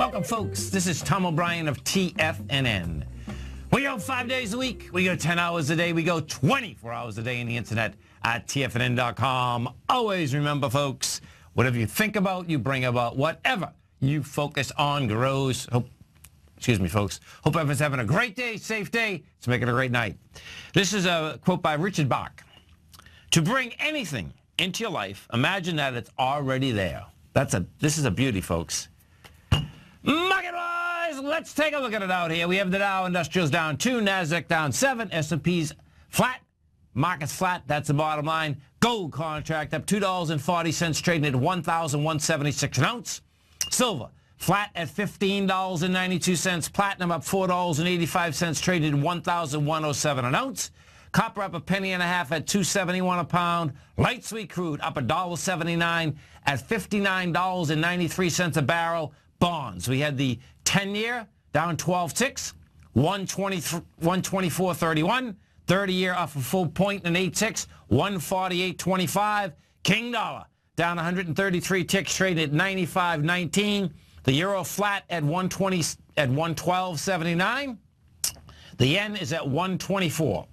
Welcome, folks. This is Tom O'Brien of TFNN. We go 5 days a week. We go 10 hours a day. We go 24 hours a day on the internet at TFNN.com. Always remember, folks, whatever you think about, you bring about. Whatever you focus on grows. Excuse me, folks. Hope everyone's having a great day, safe day. Let's make it a great night. This is a quote by Richard Bach. To bring anything into your life, imagine that it's already there. This is a beauty, folks. Market-wise, let's take a look at it out here. We have the Dow Industrials down 2, NASDAQ down 7, S&P's flat, market's flat, that's the bottom line. Gold contract up $2.40, trading at $1,176 an ounce. Silver, flat at $15.92. Platinum up $4.85, traded at $1,107 an ounce. Copper up $0.015 at $2.71 a pound. Light sweet crude up $1.79 at $59.93 a barrel. Bonds, we had the 10-year down 12 ticks, 124.31. 30-year off a full point and 8 ticks, 148.25. King dollar down 133 ticks, trading at 95.19. The euro flat at 112.79. The yen is at 124.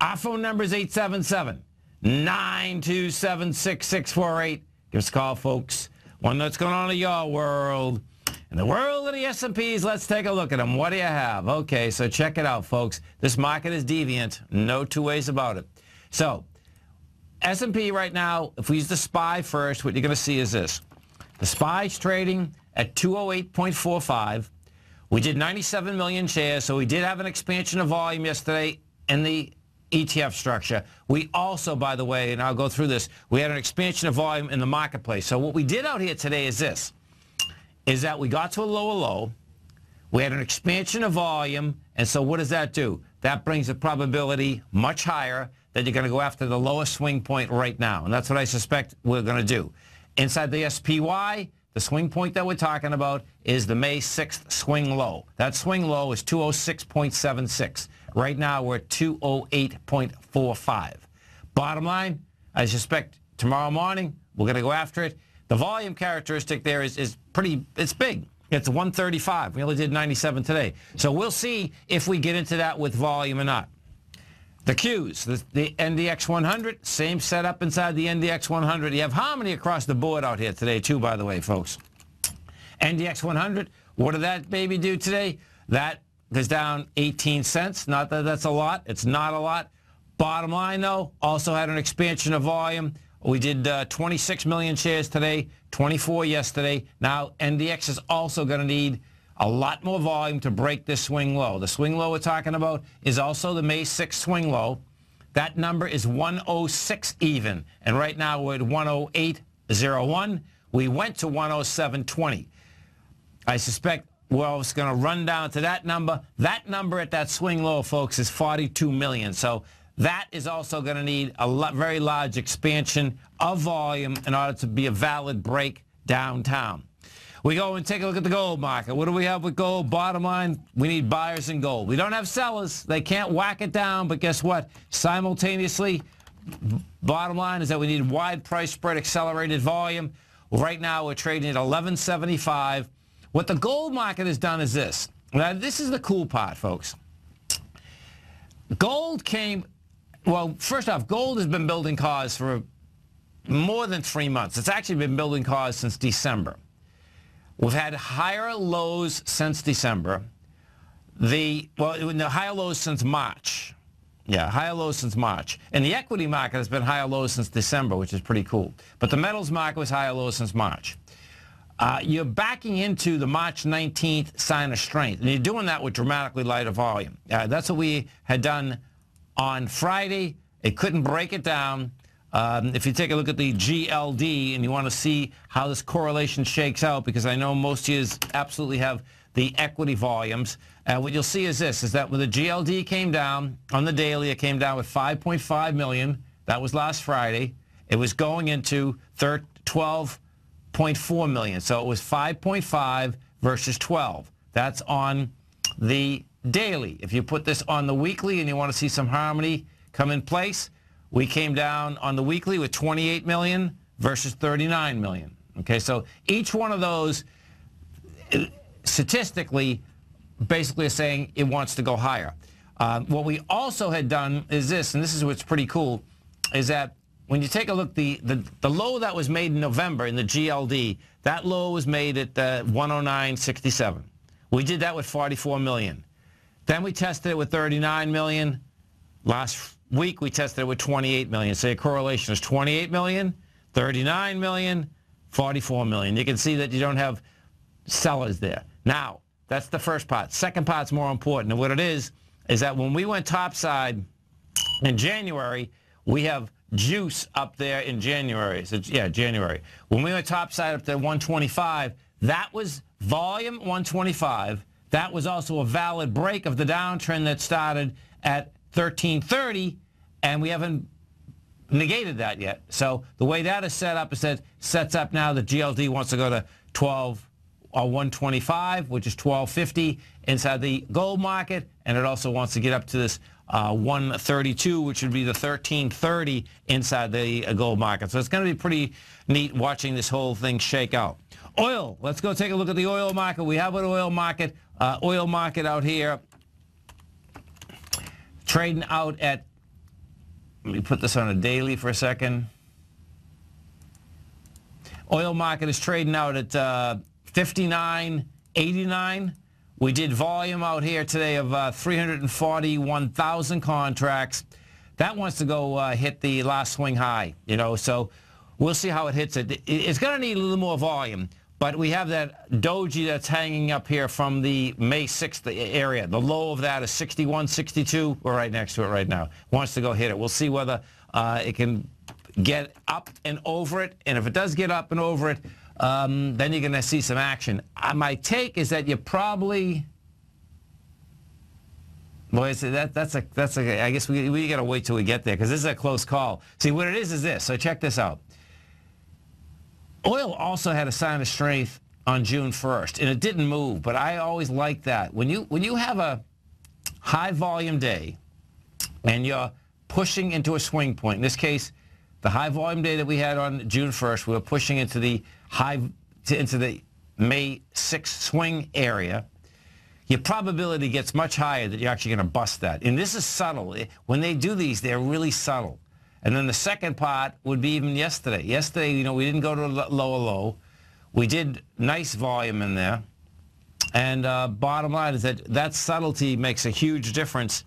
Our phone number is 877-927-6648. Give us a call, folks. One that's going on in your world. In the world of the S&Ps, let's take a look at them. What do you have? Okay, so check it out, folks. This market is deviant. No two ways about it. So, S&P right now, if we use the SPY first, what you're going to see is this. The SPY's trading at 208.45. We did 97 million shares, so we did have an expansion of volume yesterday in the ETF structure. We also, by the way, and I'll go through this, we had an expansion of volume in the marketplace. So what we did out here today is this, is that we got to a lower low, we had an expansion of volume, and so what does that do? That brings the probability much higher that you're going to go after the lowest swing point right now, and that's what I suspect we're going to do. Inside the SPY, the swing point that we're talking about is the May 6th swing low. That swing low is 206.76. Right now, we're at 208.45. Bottom line, I suspect tomorrow morning, we're going to go after it. The volume characteristic there is pretty, it's big. It's 135. We only did 97 today. So we'll see if we get into that with volume or not. The Qs, the NDX 100, same setup inside the NDX 100. You have harmony across the board out here today, too, by the way, folks. NDX 100, what did that baby do today? That goes down 18 cents. Not that that's a lot. It's not a lot. Bottom line, though, also had an expansion of volume. We did 26 million shares today, 24 yesterday. Now, NDX is also going to need a lot more volume to break this swing low. The swing low we're talking about is also the May 6th swing low. That number is 106 even, and right now we're at 108.01. We went to 107.20. I suspect, well, it's going to run down to that number. That number at that swing low, folks, is 42 million. So that is also going to need a very large expansion of volume in order to be a valid break downtown. We go and take a look at the gold market. What do we have with gold? Bottom line, we need buyers in gold. We don't have sellers. They can't whack it down, but guess what? Simultaneously, bottom line is that we need wide price spread, accelerated volume. Right now, we're trading at 11.75. What the gold market has done is this. Now, this is the cool part, folks. Gold came, well, first off, gold has been building cause for more than 3 months. It's actually been building cause since December. We've had higher lows since December. The higher lows since March. Yeah, higher lows since March. And the equity market has been higher lows since December, which is pretty cool. But the metals market was higher lows since March. You're backing into the March 19th sign of strength, and you're doing that with dramatically lighter volume. That's what we had done on Friday. It couldn't break it down. If you take a look at the GLD and you want to see how this correlation shakes out, because I know most of you absolutely have the equity volumes, what you'll see is this, is that when the GLD came down on the daily, it came down with 5.5 million. That was last Friday. It was going into 12.4 million. So it was 5.5 versus 12. That's on the daily. If you put this on the weekly and you want to see some harmony come in place, we came down on the weekly with 28 million versus 39 million. Okay, so each one of those statistically basically saying it wants to go higher. What we also had done is this, and this is what's pretty cool, is that when you take a look, the low that was made in November in the GLD, that low was made at 109.67. We did that with 44 million. Then we tested it with 39 million. Last week we tested it with 28 million. So your correlation is 28 million, 39 million, 44 million. You can see that you don't have sellers there. Now, that's the first part. Second part's more important. And what it is that when we went topside in January, we have juice up there in January. So, yeah, January. When we went topside up to 125, that was volume 125. That was also a valid break of the downtrend that started at 1330, and we haven't negated that yet. So the way that is set up is that sets up now that GLD wants to go to 12 or 125, which is 1250 inside the gold market, and it also wants to get up to this 132, which would be the 1330 inside the gold market. So it's going to be pretty neat watching this whole thing shake out. Oil. Let's go take a look at the oil market. We have an oil market out here trading out at, let me put this on a daily for a second. Oil market is trading out at 59.89. We did volume out here today of 341,000 contracts. That wants to go hit the last swing high, you know, so we'll see how it hits it. It's going to need a little more volume, but we have that doji that's hanging up here from the May 6th area. The low of that is 61.62. We're right next to it right now. Wants to go hit it. We'll see whether it can get up and over it, and if it does get up and over it, then you're going to see some action. My take is that you probably, boy, that's a. I guess we got to wait till we get there because this is a close call. See, what it is this. So check this out. Oil also had a sign of strength on June 1st, and it didn't move. But I always like that when you have a high volume day, and you're pushing into a swing point. In this case, the high volume day that we had on June 1st, we were pushing into the into the May 6th swing area. Your probability gets much higher that you're actually going to bust that. And this is subtle. When they do these, they're really subtle. And then the second part would be even yesterday. Yesterday, you know, we didn't go to a lower low. We did nice volume in there. And bottom line is that subtlety makes a huge difference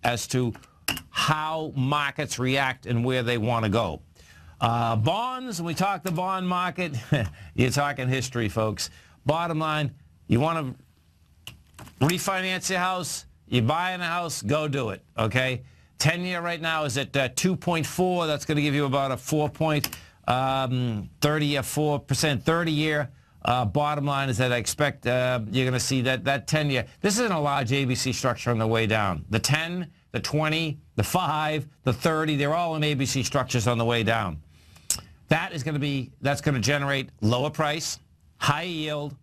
as to how markets react and where they want to go. Bonds, when we talk the bond market, you're talking history, folks. Bottom line, you want to refinance your house, you're buying a house, go do it, okay? 10-year right now is at 2.4. That's going to give you about a 4.34%. 30-year. Bottom line is that I expect you're going to see that 10-year. This isn't a large ABC structure on the way down. The 10, the 20, the 5, the 30, they're all in ABC structures on the way down. That's going to generate lower price, high yield.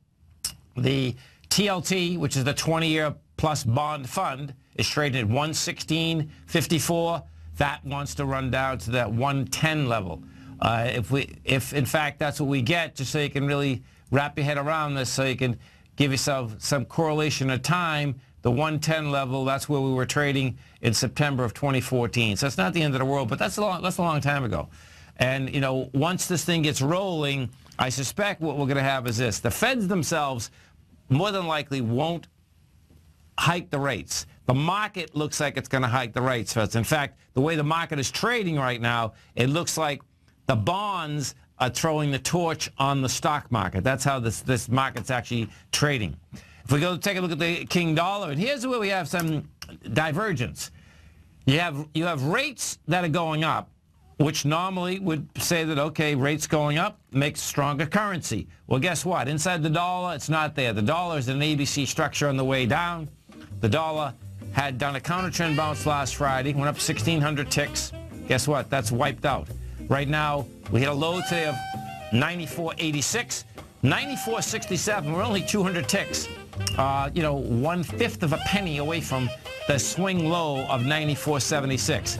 The TLT, which is the 20-year plus bond fund, is trading at 116.54. That wants to run down to that 110 level. If in fact that's what we get, just so you can really wrap your head around this, so you can give yourself some correlation of time, the 110 level, that's where we were trading in September of 2014. So it's not the end of the world, but that's a long time ago. And, you know, once this thing gets rolling, I suspect what we're going to have is this. The Feds themselves more than likely won't hike the rates. The market looks like it's going to hike the rates first. In fact, the way the market is trading right now, it looks like the bonds are throwing the torch on the stock market. That's how this market's actually trading. If we go take a look at the King Dollar, and here's where we have some divergence. You have rates that are going up, which normally would say that, okay, rates going up makes stronger currency. Well, guess what? Inside the dollar, it's not there. The dollar is an ABC structure on the way down. The dollar had done a counter-trend bounce last Friday, went up 1,600 ticks. Guess what? That's wiped out. Right now, we hit a low today of 94.86, 94.67. We're only 200 ticks. You know, 1/5 of a penny away from the swing low of 94.76.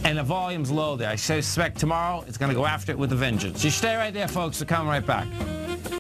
And the volume's low there. I suspect tomorrow it's going to go after it with a vengeance. You stay right there, folks. We'll come right back.